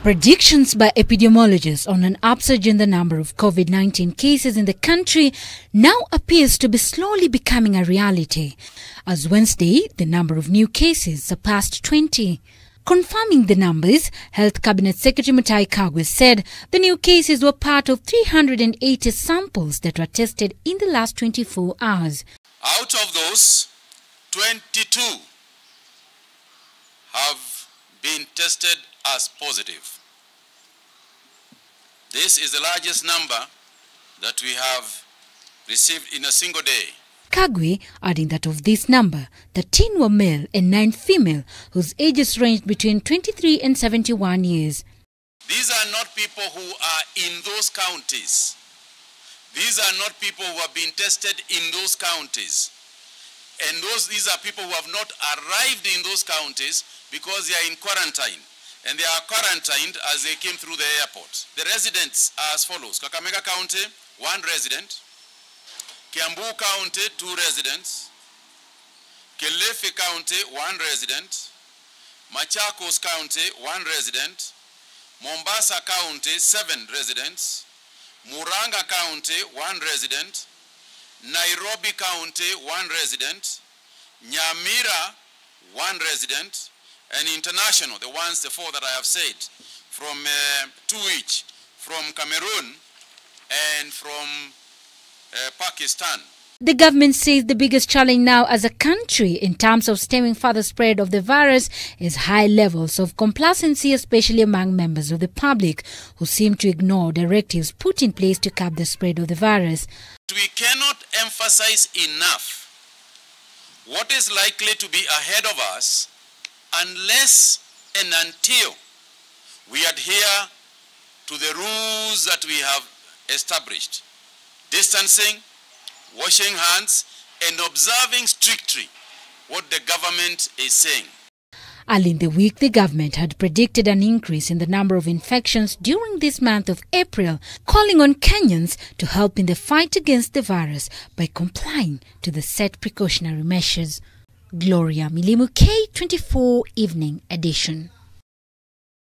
Predictions by epidemiologists on an upsurge in the number of COVID-19 cases in the country now appears to be slowly becoming a reality. As Wednesday, the number of new cases surpassed 20. Confirming the numbers, Health Cabinet Secretary Mutahi Kagwe said the new cases were part of 380 samples that were tested in the last 24 hours. Out of those, 22 have been tested as positive. This is the largest number that we have received in a single day. Kagwe adding that of this number, 13 were male and 9 female, whose ages ranged between 23 and 71 years. These are not people who are in those counties. These are not people who have been tested in those counties. And these are people who have not arrived in those counties because they are in quarantine. And they are quarantined as they came through the airport. The residents are as follows: Kakamega County, 1 resident; Kiambu County, 2 residents; Kilifi County, 1 resident; Machakos County, 1 resident; Mombasa County, 7 residents; Muranga County, 1 resident; Nairobi County, 1 resident; Nyamira, 1 resident; and international, the 4 that I have said, from 2 each, from Cameroon and from Pakistan. The government says the biggest challenge now as a country in terms of stemming further spread of the virus is high levels of complacency, especially among members of the public who seem to ignore directives put in place to curb the spread of the virus. We cannot emphasize enough what is likely to be ahead of us unless and until we adhere to the rules that we have established: distancing, washing hands, and observing strictly what the government is saying. Early in the week, the government had predicted an increase in the number of infections during this month of April, calling on Kenyans to help in the fight against the virus by complying to the set precautionary measures. Gloria Milimu, K24 Evening Edition.